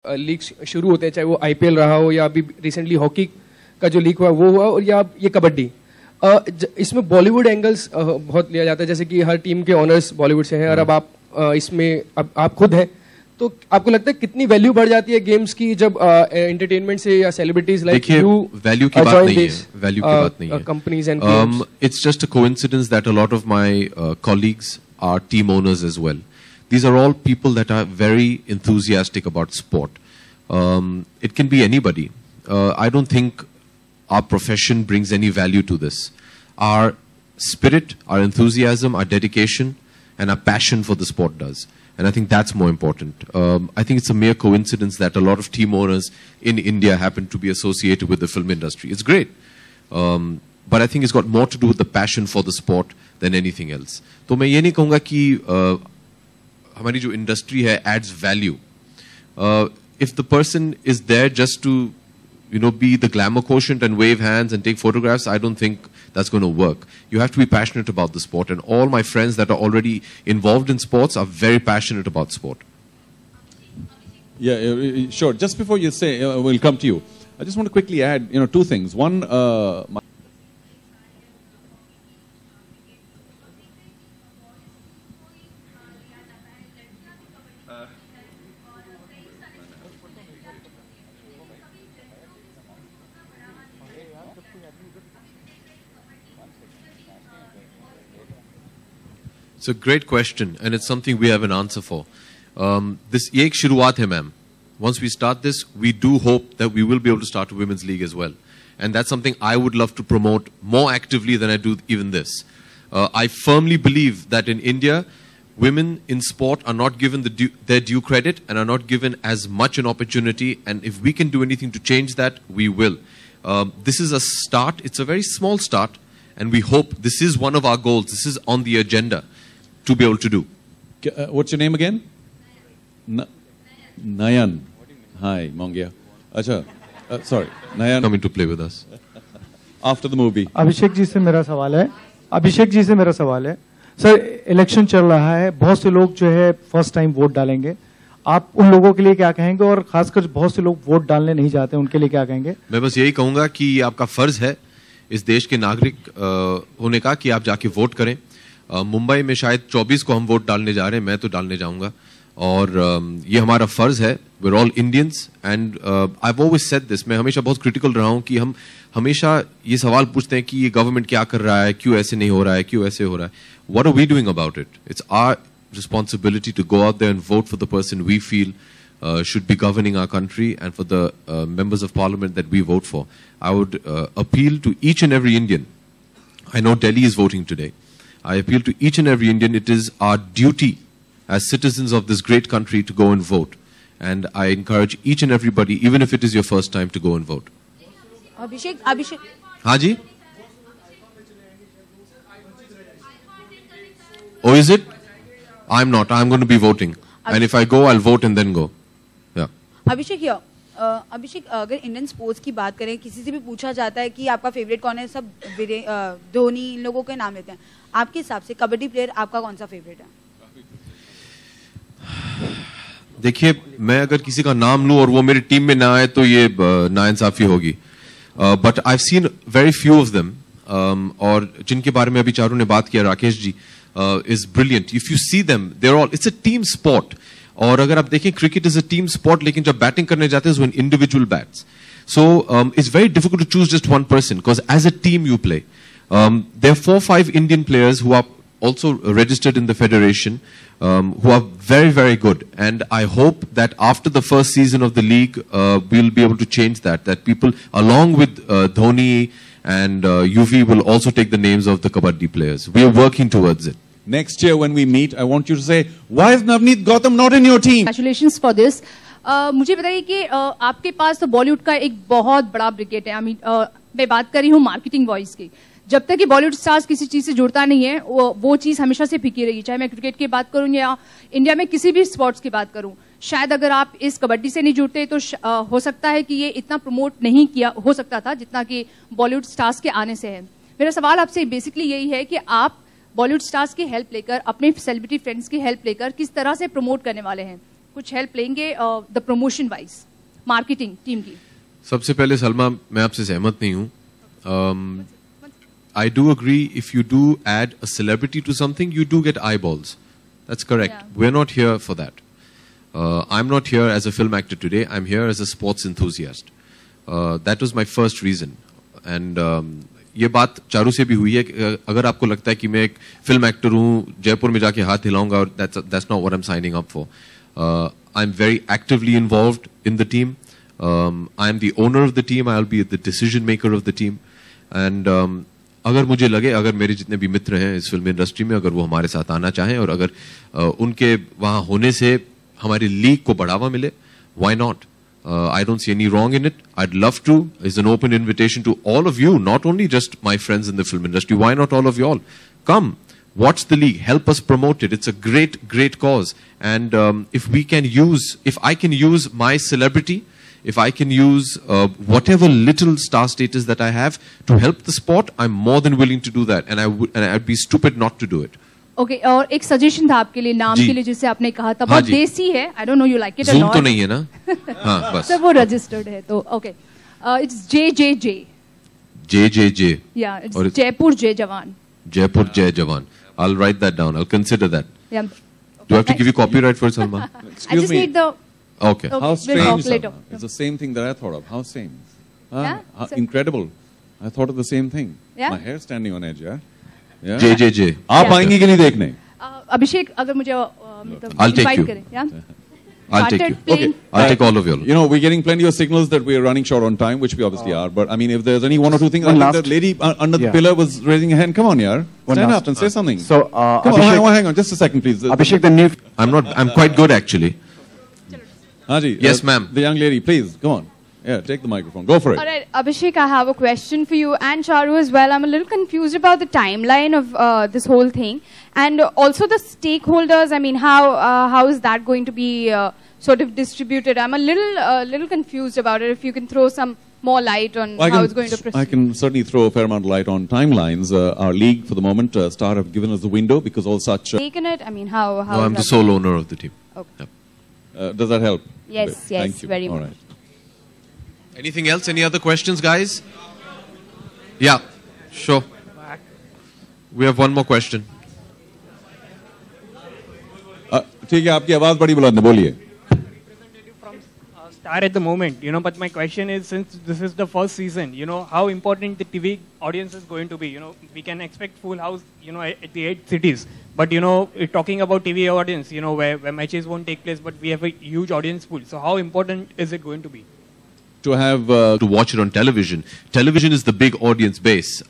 League शुरू होते हैं, चाहे वो आईपीएल रहा हो या अभी रिसेंटली हॉकी का जो लीग हुआ वो हुआ, और या ये कबड्डी, इसमें बॉलीवुड एंगल्स बहुत लिया जाता है, जैसे कि हर टीम के ऑनर्स बॉलीवुड से हैं, और अब आप इसमें अब आप खुद हैं, तो आपको लगता है कितनी वैल्यू बढ़ जाती है गेम्स की जब एंटरटेनमेंट से या सेलिब्रिटीज लाइक यू वैल्यू की बात नहीं है, वैल्यू की बात नहीं है, companies and it's just a coincidence that a lot of my colleagues are team owners as well. These are all people that are very enthusiastic about sport. It can be anybody. I don't think our profession brings any value to this. Our spirit, our enthusiasm, our dedication, and our passion for the sport does. And I think that's more important. I think it's a mere coincidence that a lot of team owners in India happen to be associated with the film industry. It's great. But I think it's got more to do with the passion for the sport than anything else. तो मैं ये नहीं कहूँगा कि हमारी जो industry है adds value. If the person is there just to, you know, be the glamour quotient and wave hands and take photographs, I don't think that's going to work. You have to be passionate about the sport, and all my friends that are already involved in sports are very passionate about sport. Yeah, sure. Just before you say, we'll come to you. I just want to quickly add, two things. One, It's a great question, and it's something we have an answer for. This ye ek shuruaat hai, ma'am. Once we start this, we do hope that we will be able to start a women's league as well. And that's something I would love to promote more actively than I do even this. I firmly believe that in India, women in sport are not given their due credit and are not given as much an opportunity. And if we can do anything to change that, we will. This is a start. It's a very small start. And we hope this is one of our goals. This is on the agenda to be able to do. What's your name again? Nayan. Hi, Mongia. Acha. Sorry, Nayan. Coming to play with us. After the movie. Abhishek ji से मेरा सवाल है sir, election चल रहा है, बहुत से लोग जो है फर्स्ट टाइम वोट डालेंगे, आप उन लोगों के लिए क्या कहेंगे, और खासकर बहुत से लोग वोट डालने नहीं जाते उनके लिए क्या कहेंगे? मैं बस यही कहूंगा कि आपका फर्ज है इस देश के नागरिक होने का कि आप जाके वोट करें. मुंबई में शायद 24 को हम वोट डालने जा रहे हैं, मैं तो डालने जाऊंगा, और ये हमारा फर्ज है. we're all Indians and I've always said this. मैं हमेशा बहुत क्रिटिकल रहा हूं कि हम हमेशा ये सवाल पूछते हैं कि ये गवर्नमेंट क्या कर रहा है, क्यों ऐसे नहीं हो रहा है, क्यों ऐसे हो रहा है. What are we doing about it? It's our responsibility to go out there and vote for the person we feel should be governing our country, and for the members of parliament that we vote for. I would appeal to each and every Indian. I know Delhi is voting today. I appeal to each and every Indian. It is our duty as citizens of this great country to go and vote. And I encourage each and everybody, even if it is your first time, to go and vote. Abhishek. हाँ जी? Oh, is it? I'm not. I'm going to be voting. And if I go, I'll vote and then go. Yeah. अभिषेक, अगर Indian sports की बात करें, किसी से भी पूछा जाता है कि आपका फेवरेट कौन है, सब धोनी, इन लोगों के नाम लेते हैं. आपके हिसाब से कबड्डी प्लेयर आपका कौन सा फेवरेट है? देखिए, मैं अगर किसी का नाम लूं और वो मेरी टीम में ना आए तो ये नाइंसाफी होगी. But I have seen very few of them, और जिनके बारे में अभी चारों ने बात किया, Rakesh ji is brilliant. If you see them, they are all, it's a team sport. और अगर आप देखें, cricket is a team sport, लेकिन जब बैटिंग करने जाते हैं, when individual bats, so it's very difficult to choose just one person, because as a team you play. There are 4-5 Indian players who are also registered in the federation, who are very, very good. And I hope that after the first season of the league, we'll be able to change that people, along with Dhoni and UV, will also take the names of the Kabaddi players. We are working towards it. Next year when we meet, I want you to say, why is Navneet Gautam not in your team? Congratulations for this. मुझे बताइए कि आपके पास तो बॉलीवुड का एक बहुत बड़ा brigade है. मैं बात कर रही हूँ मार्केटिंग वॉइस की. जब तक कि बॉलीवुड स्टार्स किसी चीज से जुड़ता नहीं है, वो चीज हमेशा से फीकी रही. चाहे मैं क्रिकेट की बात करूं या इंडिया में किसी भी स्पोर्ट्स की बात करूं, शायद अगर आप इस कबड्डी से नहीं जुड़ते तो हो सकता है कि ये इतना प्रमोट नहीं किया हो सकता था जितना कि बॉलीवुड स्टार्स के आने से है. मेरा सवाल आपसे बेसिकली यही है कि आप बॉलीवुड स्टार्स की हेल्प लेकर, अपने सेलिब्रिटी फ्रेंड्स की हेल्प लेकर किस तरह से प्रमोट करने वाले हैं, कुछ हेल्प लेंगे the promotion wise marketing team की? सबसे पहले सलमा, मैं आपसे सहमत नहीं हूँ. I do agree, if you do add a celebrity to something, you do get eyeballs. That's correct. Yeah. We're not here for that. I'm not here as a film actor today. I'm here as a sports enthusiast. That was my first reason. And ये बात चारू से भी हुई है कि अगर आपको लगता है कि मैं एक फिल्म एक्टर हूँ, जयपुर में जाके हाथ हिलाऊंगा, और that's not what I'm signing up for. I'm very actively involved in the team. I'm the owner of the team. I'll be the decision maker of the team. And अगर मुझे लगे, अगर मेरे जितने भी मित्र हैं इस फिल्म इंडस्ट्री में, अगर वो हमारे साथ आना चाहें और अगर उनके वहाँ होने से हमारी लीग को बढ़ावा मिले, why not? I don't see any wrong in it. I'd love to. It's an open invitation to all of you, not only just my friends in the film industry. Why not all of you all? Come, watch the league, help us promote it. It's a great, great cause. And if I can use my celebrity, if I can use whatever little star status that I have to help the sport, I'm more than willing to do that. And I'd be stupid not to do it. Okay और एक suggestion था आपके लिए नाम जी. के लिए, जिसे आपने कहा था हाँ बहुत जी. देसी है. I don't know you like it Zoom तो नहीं है ना? हाँ, बस. सर वो रजिस्टर्ड है तो ओके. It's JJJ. JJJ. या इट्स और जयपुर जय जवान. Jaipur Jai Jawan. I'll write that down. I'll consider that. या Do I have to give you copyright for it, Salma? I Excuse just me. need the Okay. Okay, How we'll strange. talk later. Salma. It's the same thing that I thought of. How strange. Yeah? So- Incredible. I thought of the same thing. Yeah? My hair standing on edge, yeah? Yeah. JJJ. आप Yeah. आएंगी कि नहीं देखने? अभिषेक अगर मुझे मतलब I'll take invite you. करें, yeah? I'll take Started you. playing- I'll take all of you all. You know, we're getting plenty of signals that we are running short on time, which we obviously are. But I mean, if there's any one or two things, I One think last- that lady under the Yeah. pillar was raising her hand. Come on, yaar. One Stand last- up and say something. So, Come on, Abhishek, hang on, just a second, please. Abhishek, the new I'm quite good actually. Haji, Yes, ma'am. The young lady, please, come on. Yeah, take the microphone. Go for it. All right, Abhishek, I have a question for you and Charu as well. I'm a little confused about the timeline of this whole thing, and also the stakeholders. I mean, how is that going to be sort of distributed? I'm a little confused about it. If you can throw some more light on how it's going to proceed. I can certainly throw a fair amount of light on timelines. Our league, for the moment, Star have given us the window because all such. Taken it. I mean, how? No, I'm is the that sole going- owner of the team. Okay. Does that help? Yes, yes, Thank you. very All much. right. Anything else? Any other questions, guys? Yeah, sure. We have one more question. ठीक है, आपकी आवाज बड़ी बुलंद है, बोलिए. Star at the moment, but my question is, since this is the first season, how important the TV audience is going to be. We can expect full house, at the 8 cities. But, talking about TV audience, where matches won't take place, but we have a huge audience pool. So how important is it going to be? To have To watch it on television. Television is the big audience base.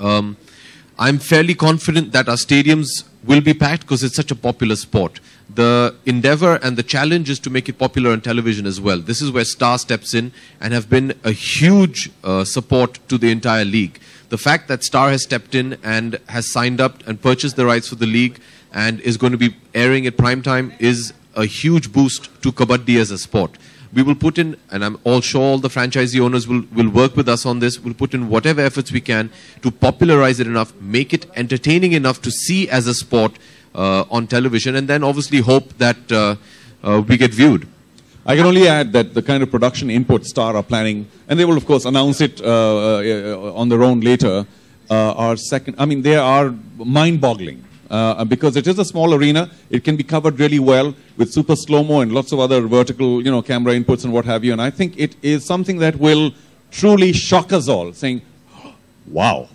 I'm fairly confident that our stadiums will be packed because it's such a popular sport. The endeavor and the challenge is to make it popular on television as well. This is where Star steps in and have been a huge support to the entire league. The fact that Star has stepped in and has signed up and purchased the rights for the league and is going to be airing at prime time is a huge boost to Kabaddi as a sport. We will put in, and I'm all sure all the franchisee owners will work with us on this, we'll put in whatever efforts we can to popularize it enough, make it entertaining enough to see as a sport on television, and then obviously hope that we get viewed. I can only add that the kind of production input Star are planning, and they will of course announce it on their own later, they are mind-boggling. Because it is a small arena, it can be covered really well with super slow-mo and lots of other vertical, camera inputs and what have you. And I think it is something that will truly shock us all, saying, wow,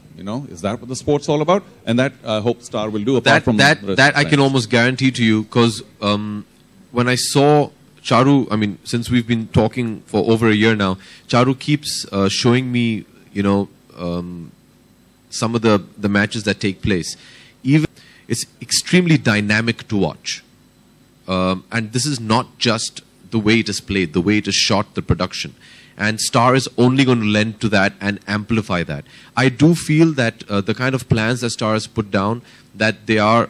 is that what the sport's all about? And that I hope Star will do, apart from the rest of That I the can fans. almost guarantee to you, because when I saw Charu, since we've been talking for over a year now, Charu keeps showing me, some of the matches that take place. It's extremely dynamic to watch. And this is not just the way it is played, the way it is shot, the production. And Star is only going to lend to that and amplify that. I do feel that the kind of plans that Star has put down, that they are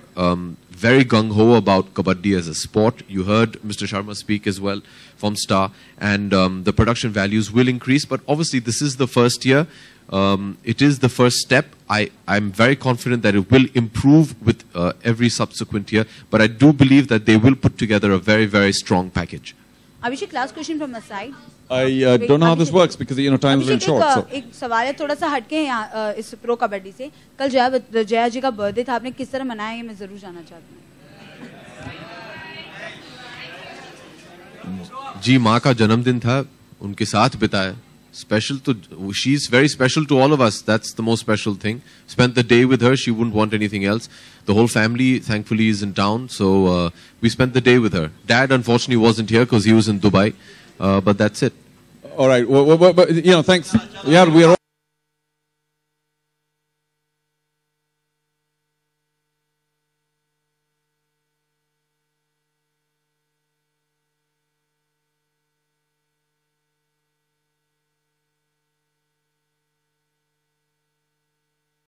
very gung-ho about Kabaddi as a sport. You heard Mr. Sharma speak as well from Star. And the production values will increase. But obviously, this is the first year. It is the first step. I'm very confident that it will improve with every subsequent year. But I do believe that they will put together a very, very strong package. Abhishek, last question from my side. I don't know how this works because time is very short. So. एक सवाल है थोड़ा सा हटके हैं यहाँ इस pro kabaddi से. कल जया जी का बर्थडे था, आपने किस तरह मनाया ये मैं जरूर जानना चाहती हूँ. जी माँ का जन्मदिन था, उनके साथ बिताया. Special to, she's very special to all of us. That's the most special thing. Spent the day with her. She wouldn't want anything else. The whole family, thankfully, is in town. So we spent the day with her. Dad, unfortunately, wasn't here because he was in Dubai. But that's it. All right. Well, thanks. Yeah, we are.